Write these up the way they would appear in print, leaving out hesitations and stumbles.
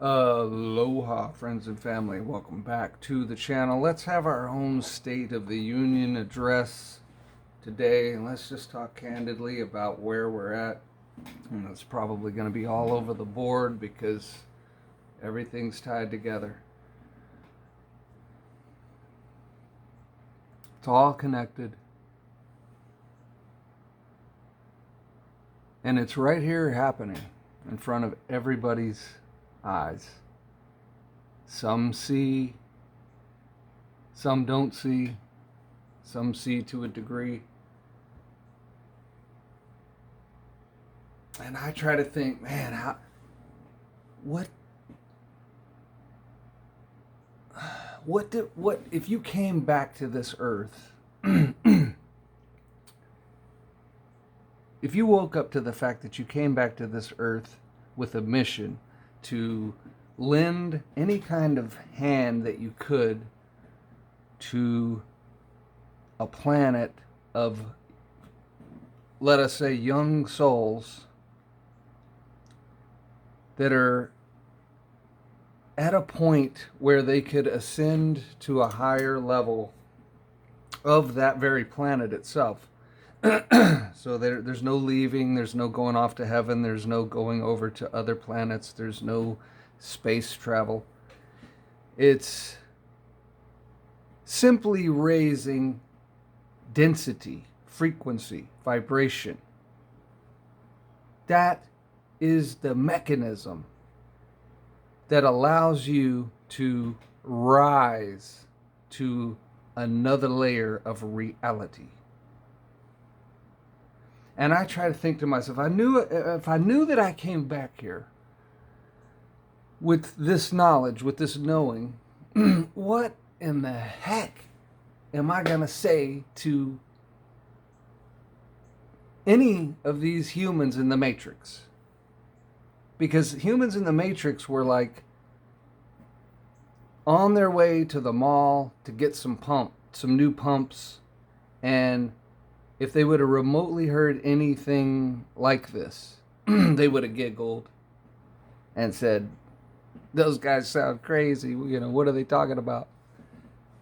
Aloha, friends and family. Welcome back to the channel. Let's have our own State of the Union address today, and let's just talk candidly about where we're at. And it's probably going to be all over the board because everything's tied together. It's all connected. And it's right here happening in front of everybody's eyes. Some see, some don't see, some see to a degree. And I try to think, man, what if you came back to this earth? If you woke up to the fact that you came back to this earth with a mission to lend any kind of hand that you could to a planet of, let us say, young souls that are at a point where they could ascend to a higher level of that very planet itself. So there's no leaving, there's no going off to heaven, there's no going over to other planets, there's no space travel. It's simply raising density, frequency, vibration. That is the mechanism that allows you to rise to another layer of reality. And I try to think to myself, if I knew that I came back here with this knowledge, with this knowing, what in the heck am I going to say to any of these humans in the Matrix? Because humans in the Matrix were like on their way to the mall to get some new pumps, and if they would have remotely heard anything like this, they would have giggled and said, "Those guys sound crazy. You know, what are they talking about?"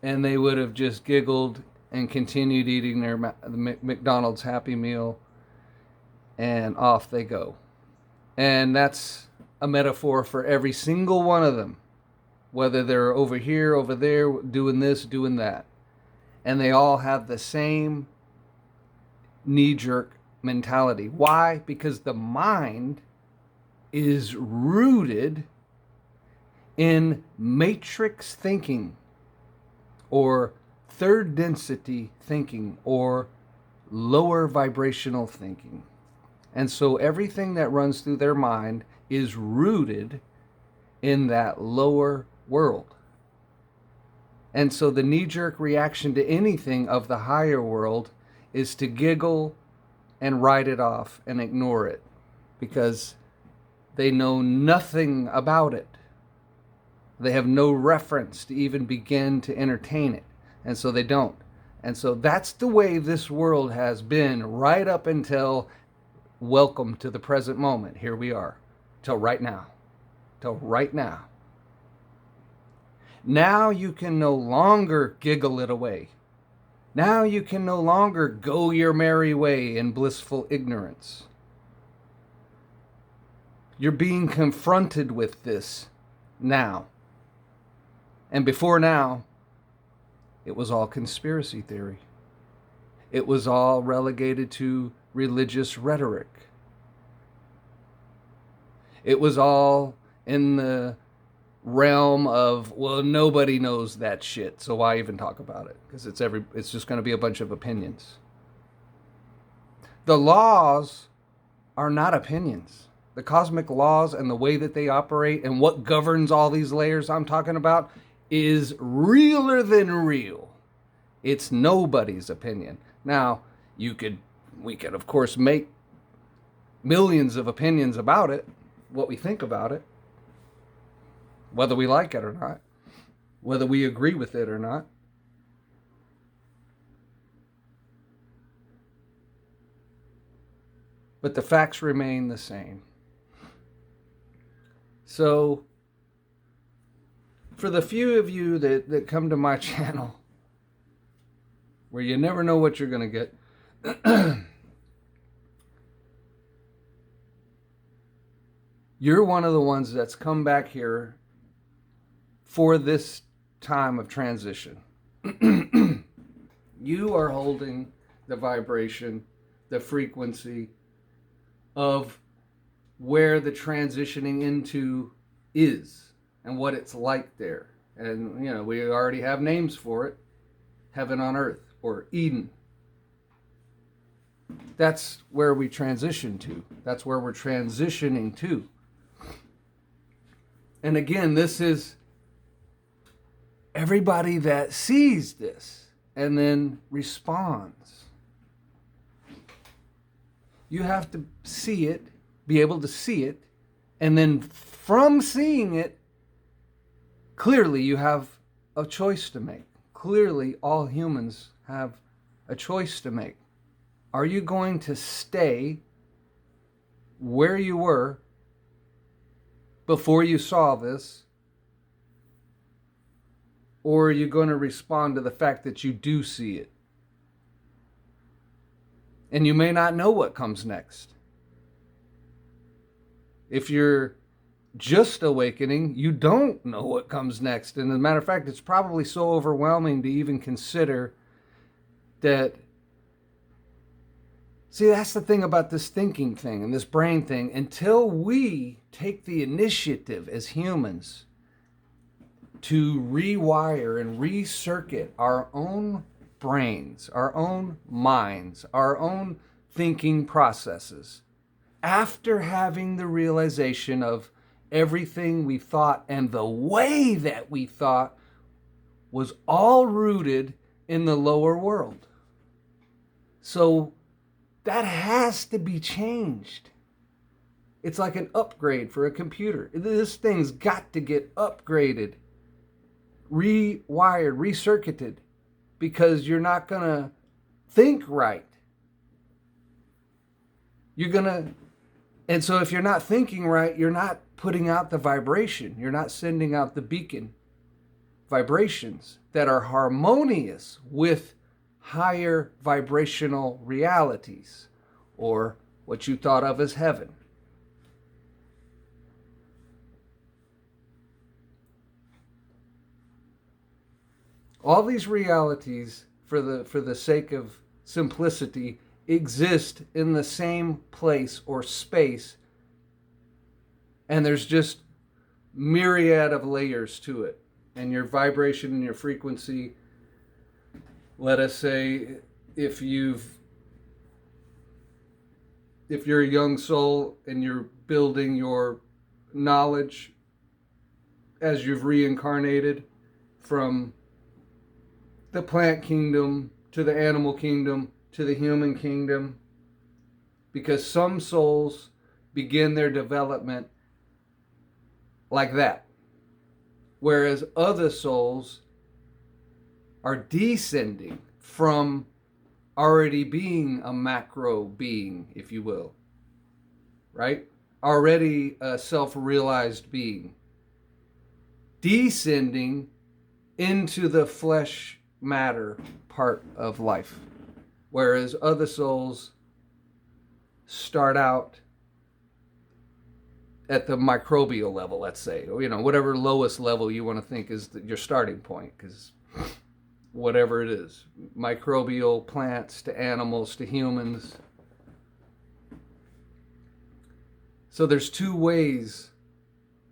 And they would have just giggled and continued eating their McDonald's Happy Meal, and off they go. And that's a metaphor for every single one of them, whether they're over here, over there, doing this, doing that. And they all have the same knee-jerk mentality. Why? Because the mind is rooted in matrix thinking, or third density thinking, or lower vibrational thinking. And so everything that runs through their mind is rooted in that lower world. And so the knee-jerk reaction to anything of the higher world is to giggle and write it off and ignore it, because they know nothing about it. They have no reference to even begin to entertain it, and so they don't. And so that's the way this world has been right up until welcome to the present moment. Here we are, till right now. Till right now. Now you can no longer giggle it away. Now you can no longer go your merry way in blissful ignorance. You're being confronted with this now. And before now, it was all conspiracy theory. It was all relegated to religious rhetoric. It was all in the realm of, well, nobody knows that shit, so why even talk about it? Because it's just going to be a bunch of opinions. The laws are not opinions. The cosmic laws and the way that they operate and what governs all these layers I'm talking about is realer than real. It's nobody's opinion. Now, we could of course make millions of opinions about it, what we think about it, whether we like it or not, whether we agree with it or not. But the facts remain the same. So For the few of you that come to my channel, where you never know what you're going to get, you're one of the ones that's come back here for this time of transition. You are holding the vibration, the frequency of where the transitioning into is and what it's like there. And, you know, we already have names for it. Heaven on earth, or Eden. That's where we transition to. That's where we're transitioning to. And again, this is everybody that sees this and then responds. You have to see it, be able to see it, and then from seeing it, clearly you have a choice to make. Clearly, all humans have a choice to make. Are you going to stay where you were before you saw this? Or are you going to respond to the fact that you do see it? And you may not know what comes next. If you're just awakening, you don't know what comes next. And as a matter of fact, it's probably so overwhelming to even consider that. See, that's the thing about this thinking thing and this brain thing. Until we take the initiative as humans to rewire and recircuit our own brains, our own minds, our own thinking processes, after having the realization of everything we thought and the way that we thought was all rooted in the lower world. So that has to be changed. It's like an upgrade for a computer. This thing's got to get upgraded, rewired, recircuited, because you're not going to think right. You're going to, and so if you're not thinking right, you're not putting out the vibration. You're not sending out the beacon vibrations that are harmonious with higher vibrational realities, or what you thought of as heaven. All these realities, for the sake of simplicity, exist in the same place or space, and there's just myriad of layers to it. And your vibration and your frequency, let us say, if you're a young soul and you're building your knowledge as you've reincarnated from the plant kingdom to the animal kingdom to the human kingdom, because some souls begin their development like that, whereas other souls are descending from already being a macro being, if you will, right? Already a self-realized being, descending into the flesh matter part of life, whereas other souls start out at the microbial level, let's say, or, you know, whatever lowest level you want to think is your starting point, because whatever it is, microbial, plants to animals to humans. So there's two ways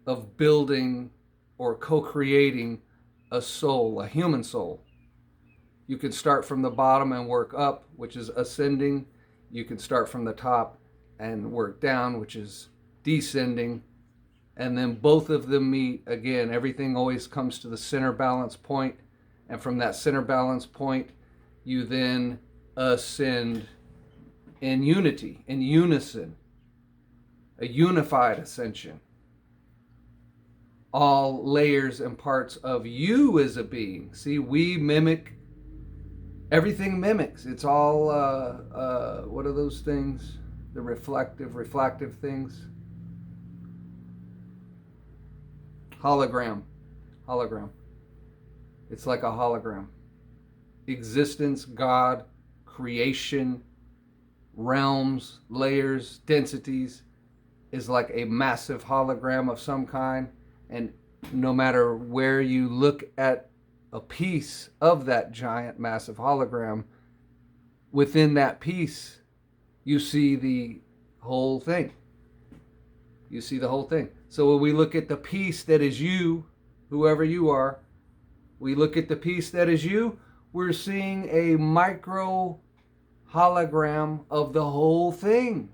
of building or co-creating a soul, a human soul. You can start from the bottom and work up, which is ascending. You can start from the top and work down, which is descending. And then both of them meet again. Everything always comes to the center balance point. And from that center balance point, you then ascend in unity, in unison, a unified ascension. All layers and parts of you as a being. See, we mimic. Everything mimics. It's all, what are those things? The reflective things? Hologram. Hologram. It's like a hologram. Existence, God, creation, realms, layers, densities is like a massive hologram of some kind. And no matter where you look at a piece of that giant, massive hologram, within that piece, you see the whole thing. You see the whole thing. So when we look at the piece that is you, whoever you are, we look at the piece that is you, we're seeing a micro hologram of the whole thing.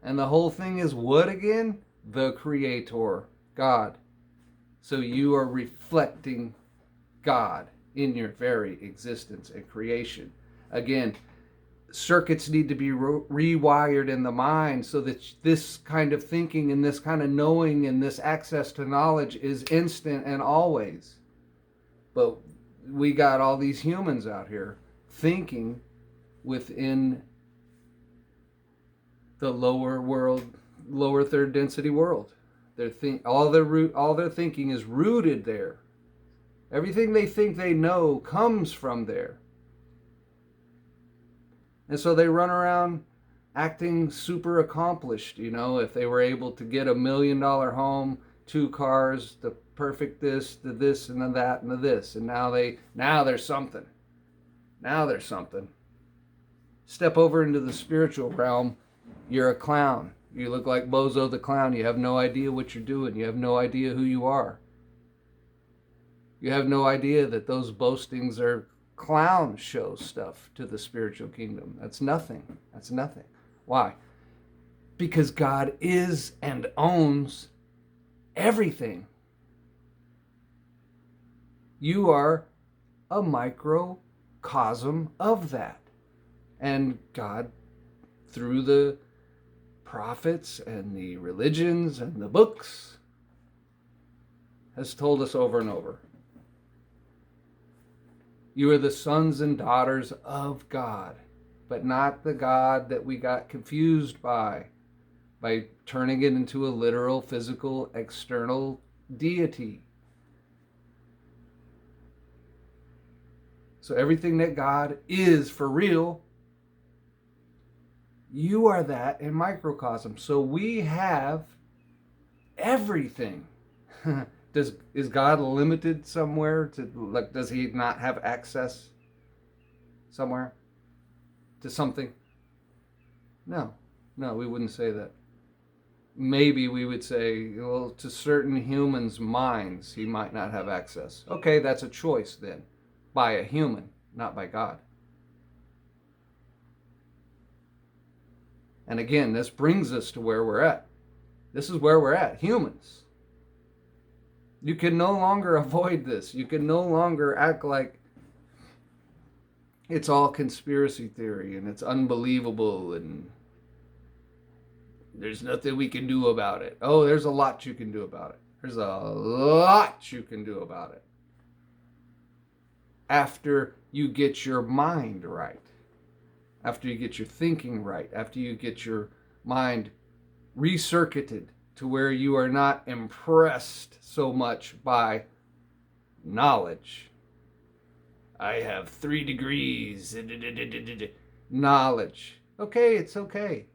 And the whole thing is what again? The Creator, God. So you are reflecting God in your very existence and creation. Again, circuits need to be rewired in the mind so that this kind of thinking and this kind of knowing and this access to knowledge is instant and always. But we got all these humans out here thinking within the lower world, lower third density world. All their thinking is rooted there. Everything they think they know comes from there. And so they run around acting super accomplished, if they were able to get $1 million home, 2 cars, the perfect this, the this and the that and the this. And now there's something. Now there's something. Step over into the spiritual realm, you're a clown. You look like Bozo the Clown. You have no idea what you're doing. You have no idea who you are. You have no idea that those boastings are clown show stuff to the spiritual kingdom. That's nothing. That's nothing. Why? Because God is and owns everything. You are a microcosm of that. And God, through the prophets and the religions and the books, has told us over and over. You are the sons and daughters of God, but not the God that we got confused by turning it into a literal, physical, external deity. So everything that God is for real, you are that in microcosm. So we have everything. Is God limited somewhere does he not have access somewhere to something? No, we wouldn't say that. Maybe we would say, well, to certain humans' minds, he might not have access. Okay, that's a choice then, by a human, not by God. And again, this brings us to where we're at. This is where we're at, humans. You can no longer avoid this. You can no longer act like it's all conspiracy theory and it's unbelievable and there's nothing we can do about it. Oh, there's a lot you can do about it. There's a lot you can do about it. After you get your mind right. After you get your thinking right. After you get your mind recircuited to where you are not impressed so much by knowledge. I have 3 degrees. Knowledge. Okay, it's okay.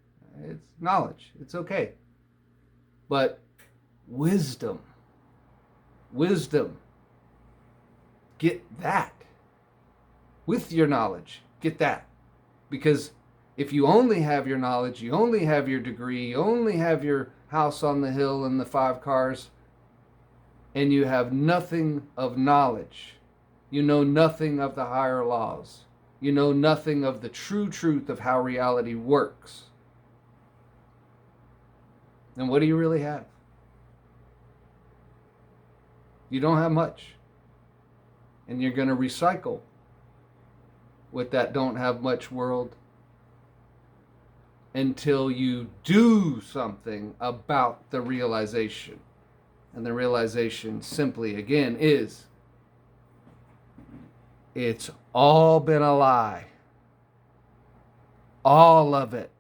It's knowledge. It's okay. But wisdom. Get that. With your knowledge. Get that. Because if you only have your knowledge, you only have your degree, you only have your house on the hill and the 5 cars, and you have nothing of knowledge, you know nothing of the higher laws, you know nothing of the true truth of how reality works, then what do you really have? You don't have much. And you're going to recycle with that don't have much world until you do something about the realization. And the realization simply, again, is it's all been a lie. All of it.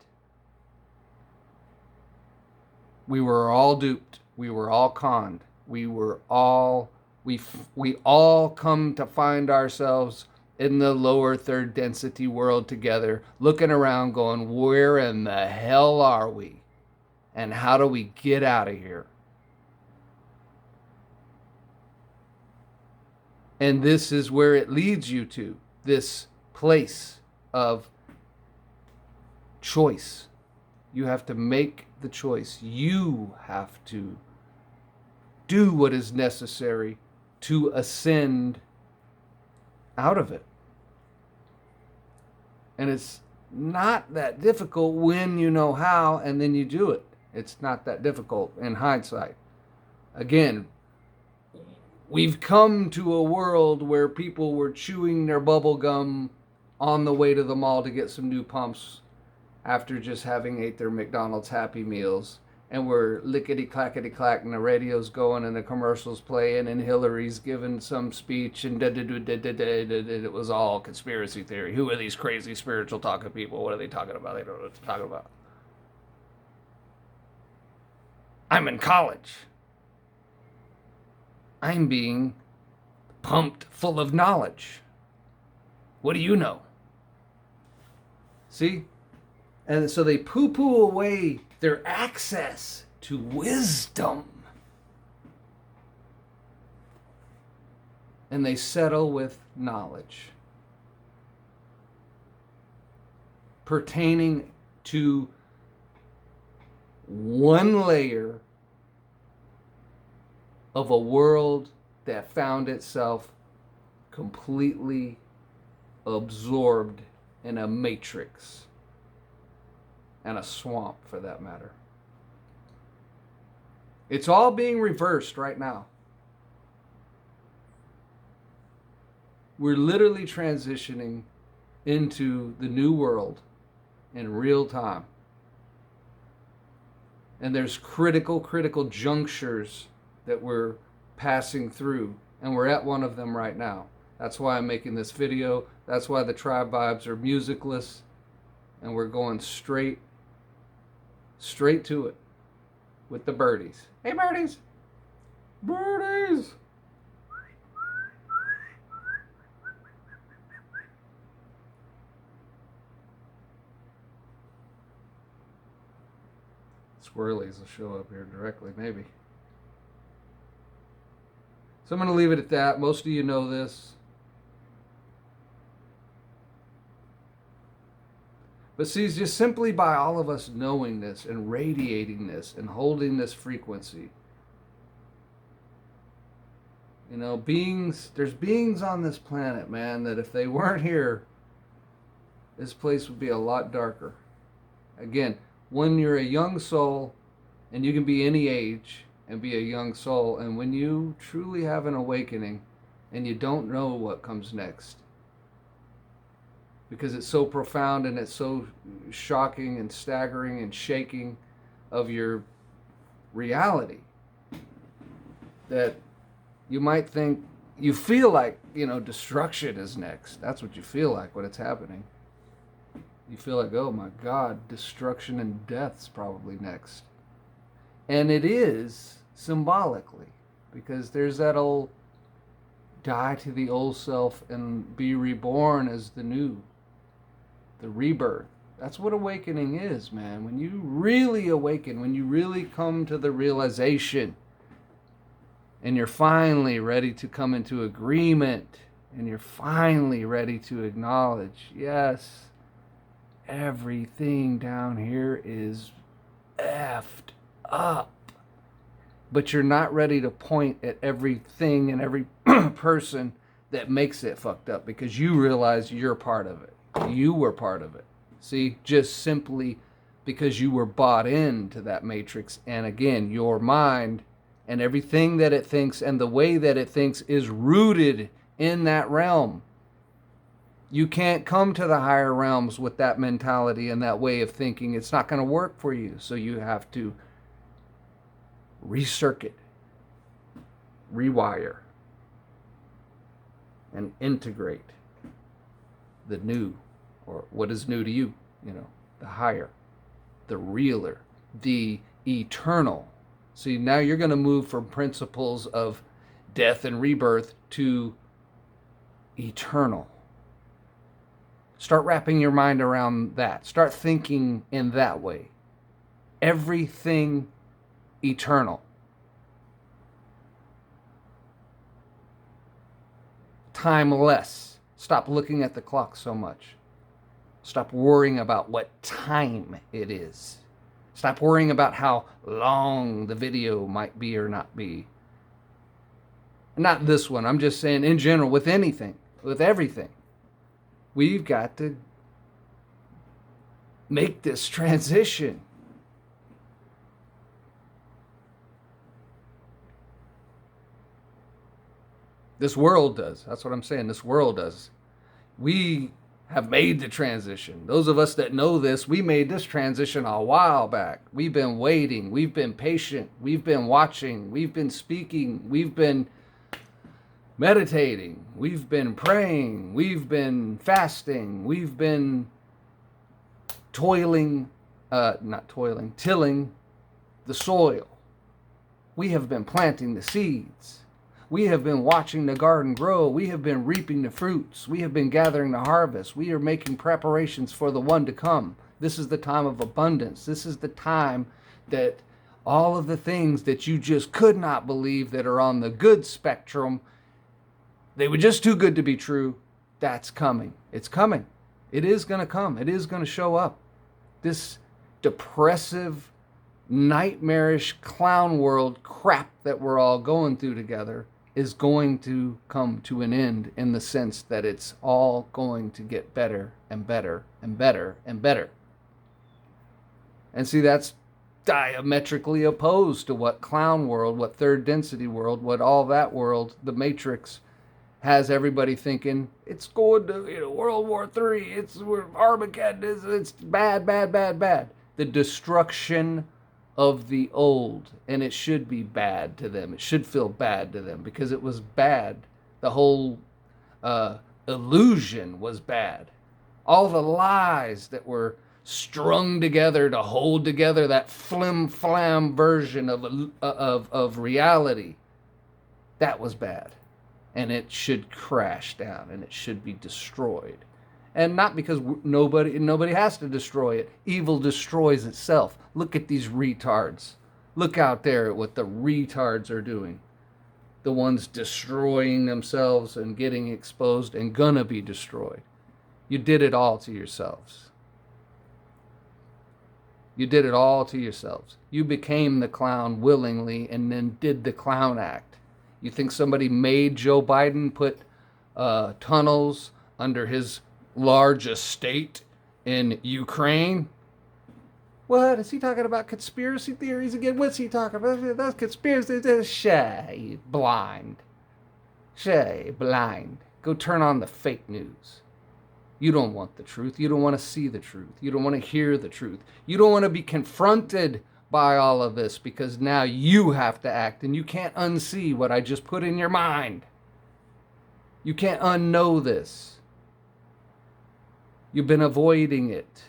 We were all duped. We were all conned. We were all We all come to find ourselves in the lower third density world together, looking around going, where in the hell are we? And how do we get out of here? And this is where it leads you to, this place of choice. You have to make the choice. You have to do what is necessary to ascend out of it. And it's not that difficult when you know how and then you do it. It's not that difficult in hindsight. Again, we've come to a world where people were chewing their bubble gum on the way to the mall to get some new pumps after just having ate their McDonald's Happy Meals. And we're lickety-clackety-clack and the radio's going and the commercials playing and Hillary's giving some speech and it was all conspiracy theory. Who are these crazy spiritual talking people? What are they talking about? They don't know what they're talking about. I'm in college. I'm being pumped full of knowledge. What do you know? See? And so they poo-poo away their access to wisdom. And they settle with knowledge pertaining to one layer of a world that found itself completely absorbed in a matrix and a swamp, for that matter. It's all being reversed right now. We're literally transitioning into the new world in real time. And there's critical junctures that we're passing through, and we're at one of them right now. That's why I'm making this video. That's why the tribe vibes are musicless, and we're going straight to it with the birdies. Hey, birdies! Birdies! Squirrelies will show up here directly, maybe. So I'm going to leave it at that. Most of you know this. But see, just simply by all of us knowing this and radiating this and holding this frequency, you know, there's beings on this planet, man, that if they weren't here, this place would be a lot darker. Again, when you're a young soul, and you can be any age and be a young soul, and when you truly have an awakening and you don't know what comes next, because it's so profound and it's so shocking and staggering and shaking of your reality, that you might think, you feel like, you know, destruction is next. That's what you feel like when it's happening. You feel like, oh my God, destruction and death's probably next. And it is symbolically, because there's that old die to the old self and be reborn as the new, the rebirth. That's what awakening is, man. When you really awaken, when you really come to the realization and you're finally ready to come into agreement and you're finally ready to acknowledge, yes, everything down here is effed up. But you're not ready to point at everything and every person that makes it fucked up, because you realize you're part of it. You were part of it. See, just simply because you were bought into that matrix. And again, your mind and everything that it thinks and the way that it thinks is rooted in that realm. You can't come to the higher realms with that mentality and that way of thinking. It's not going to work for you. So you have to recircuit, rewire, and integrate the new, or what is new to you, you know, the higher, the realer, the eternal. See, now you're going to move from principles of death and rebirth to eternal. Start wrapping your mind around that. Start thinking in that way. Everything eternal. Timeless. Stop looking at the clock so much. Stop worrying about what time it is. Stop worrying about how long the video might be or not be. Not this one. I'm just saying in general, with anything, with everything. We've got to make this transition. This world does. That's what I'm saying. This world does. We have made the transition. Those of us that know this, we made this transition a while back. We've been waiting. We've been patient. We've been watching. We've been speaking. We've been meditating. We've been praying. We've been fasting. We've been tilling the soil. We have been planting the seeds. We have been watching the garden grow. We have been reaping the fruits. We have been gathering the harvest. We are making preparations for the one to come. This is the time of abundance. This is the time that all of the things that you just could not believe that are on the good spectrum, they were just too good to be true. That's coming. It's coming. It is going to come. It is going to show up. This depressive, nightmarish clown world crap that we're all going through together is going to come to an end, in the sense that it's all going to get better and better and better and better. And see, that's diametrically opposed to what clown world, what third density world, what all that world, the Matrix, has everybody thinking it's going to, World War III, it's Armageddon, it's bad, bad, bad, bad. The destruction of the old, and it should be bad to them. It should feel bad to them because it was bad. The whole illusion was bad. All the lies that were strung together to hold together that flim-flam version of reality, that was bad. And it should crash down, and it should be destroyed. And not because nobody has to destroy it. Evil destroys itself. Look at these retards. Look out there at what the retards are doing. The ones destroying themselves and getting exposed and gonna be destroyed. You did it all to yourselves. You did it all to yourselves. You became the clown willingly and then did the clown act. You think somebody made Joe Biden put tunnels under his large estate in Ukraine? What is he talking about? Conspiracy theories again? What's he talking about? That's conspiracy. Shay, blind. Shay, blind. Go turn on the fake news. You don't want the truth. You don't want to see the truth. You don't want to hear the truth. You don't want to be confronted by all of this, because now you have to act, and you can't unsee what I just put in your mind. You can't unknow this. You've been avoiding it,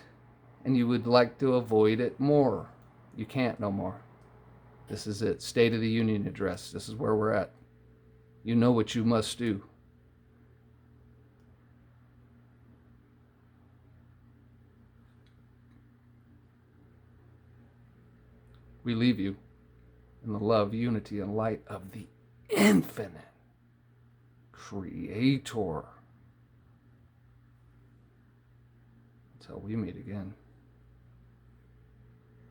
and you would like to avoid it more. You can't no more. This is it. State of the Union address. This is where we're at. You know what you must do. We leave you in the love, unity, and light of the infinite Creator. Until we meet again.